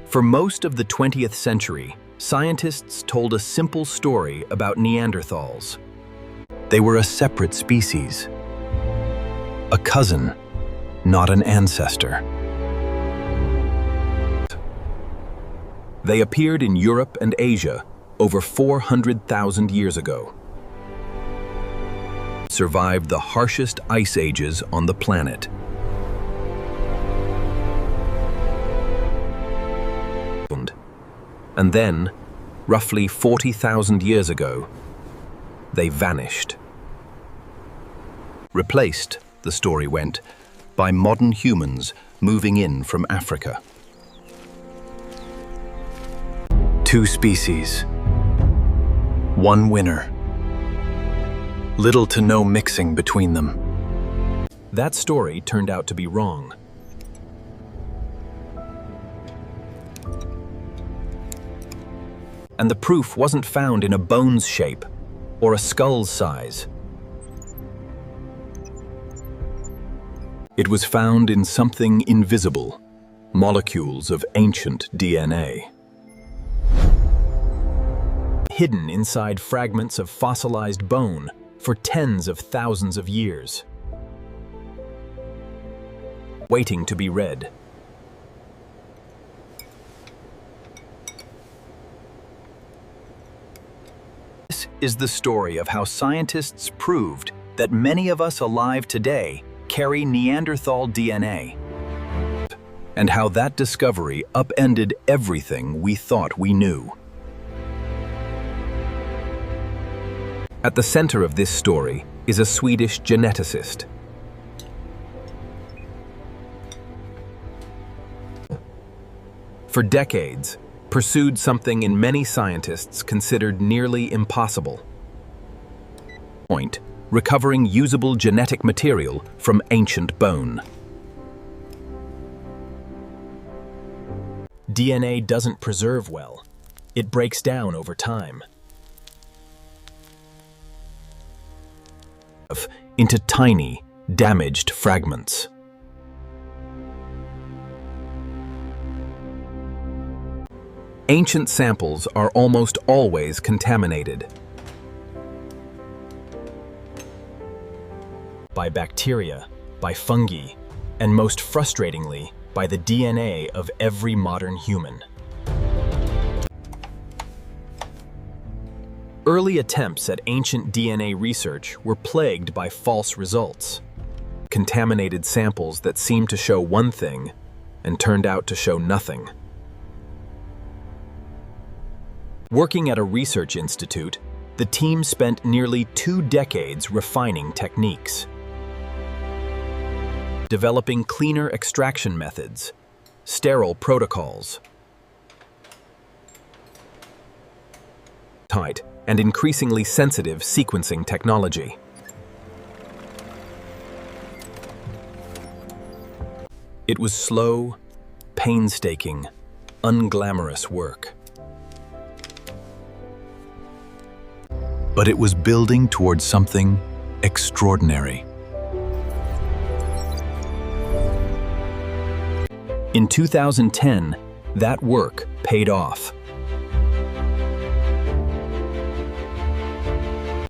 For most of the 20th century, scientists told a simple story about Neanderthals. They were a separate species, a cousin, not an ancestor. They appeared in Europe and Asia over 400,000 years ago. Survived the harshest ice ages on the planet. And then, roughly 40,000 years ago, they vanished. Replaced, the story went, by modern humans moving in from Africa. Two species, one winner. Little to no mixing between them. That story turned out to be wrong. And the proof wasn't found in a bone's shape or a skull's size. It was found in something invisible, molecules of ancient DNA. Hidden inside fragments of fossilized bone for tens of thousands of years. Waiting to be read. This is the story of how scientists proved that many of us alive today carry Neanderthal DNA, and how that discovery upended everything we thought we knew. At the center of this story is a Swedish geneticist. For decades, pursued something in many scientists considered nearly impossible. Recovering usable genetic material from ancient bone. DNA doesn't preserve well. It breaks down over time. Into tiny, damaged fragments. Ancient samples are almost always contaminated by bacteria, by fungi, and most frustratingly, by the DNA of every modern human. Early attempts at ancient DNA research were plagued by false results. Contaminated samples that seemed to show one thing and turned out to show nothing. Working at a research institute, the team spent nearly 2 decades refining techniques, developing cleaner extraction methods, sterile protocols, tight and increasingly sensitive sequencing technology. It was slow, painstaking, unglamorous work. But it was building towards something extraordinary. In 2010, that work paid off.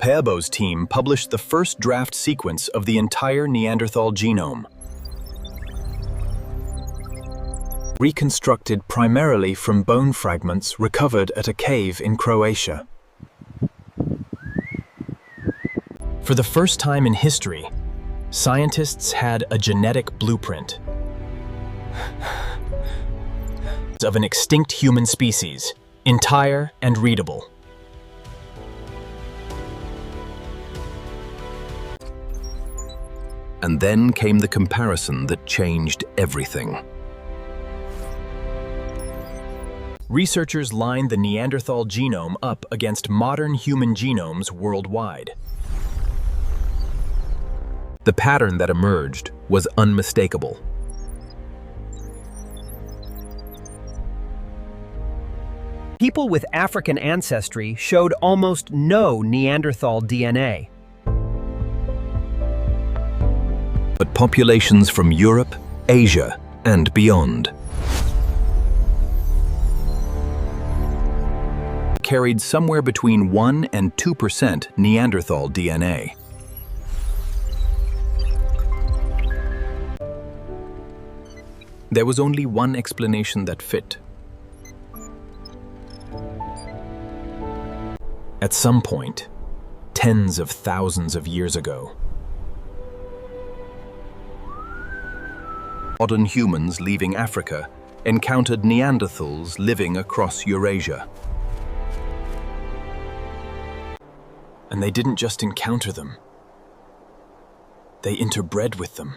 Oase's team published the first draft sequence of the entire Neanderthal genome, reconstructed primarily from bone fragments recovered at a cave in Croatia. For the first time in history, scientists had a genetic blueprint of an extinct human species, entire and readable. And then came the comparison that changed everything. Researchers lined the Neanderthal genome up against modern human genomes worldwide. The pattern that emerged was unmistakable. People with African ancestry showed almost no Neanderthal DNA. But populations from Europe, Asia, and beyond carried somewhere between 1 and 2% Neanderthal DNA. There was only one explanation that fit. At some point, tens of thousands of years ago, modern humans leaving Africa encountered Neanderthals living across Eurasia. And they didn't just encounter them, they interbred with them.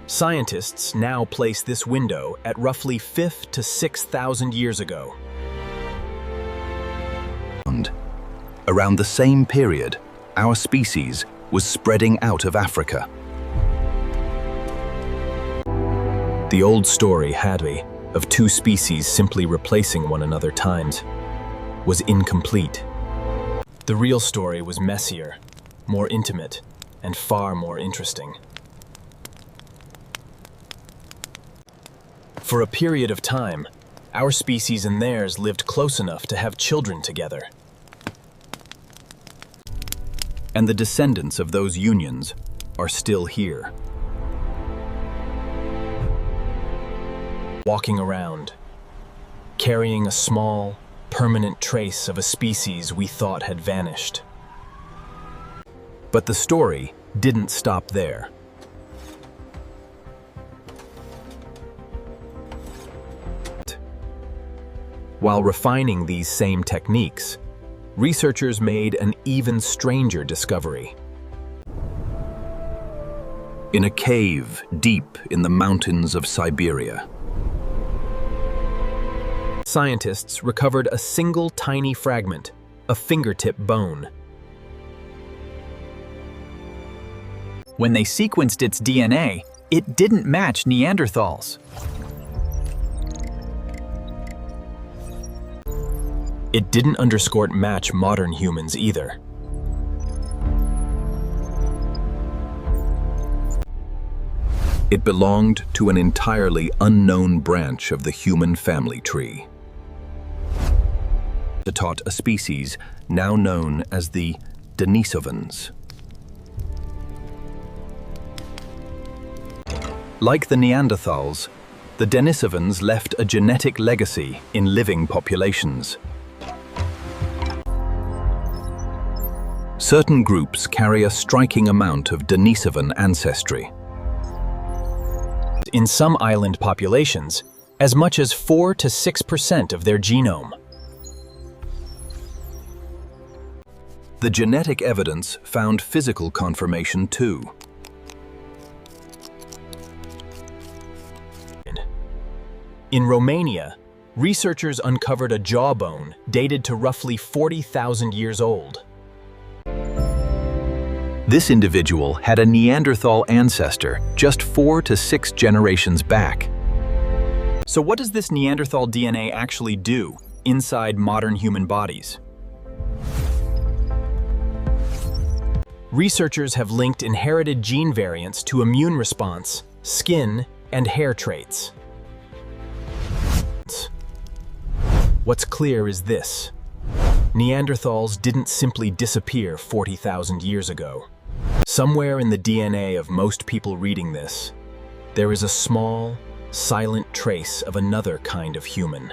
Scientists now place this window at roughly 5,000 to 6,000 years ago. Around the same period, our species was spreading out of Africa. The old story, Hadley, of two species simply replacing one another times, was incomplete. The real story was messier, more intimate, and far more interesting. For a period of time, our species and theirs lived close enough to have children together. And the descendants of those unions are still here. Walking around, carrying a small, permanent trace of a species we thought had vanished. But the story didn't stop there. While refining these same techniques, researchers made an even stranger discovery. In a cave deep in the mountains of Siberia, scientists recovered a single tiny fragment, a fingertip bone. When they sequenced its DNA, it didn't match Neanderthals. It didn't match modern humans either. It belonged to an entirely unknown branch of the human family tree. It taught a species now known as the Denisovans. Like the Neanderthals, the Denisovans left a genetic legacy in living populations. Certain groups carry a striking amount of Denisovan ancestry. In some island populations, as much as 4 to 6% of their genome. The genetic evidence found physical confirmation too. In Romania, researchers uncovered a jawbone dated to roughly 40,000 years old. This individual had a Neanderthal ancestor just 4 to 6 generations back. So what does this Neanderthal DNA actually do inside modern human bodies? Researchers have linked inherited gene variants to immune response, skin, and hair traits. What's clear is this: Neanderthals didn't simply disappear 40,000 years ago. Somewhere in the DNA of most people reading this, there is a small, silent trace of another kind of human.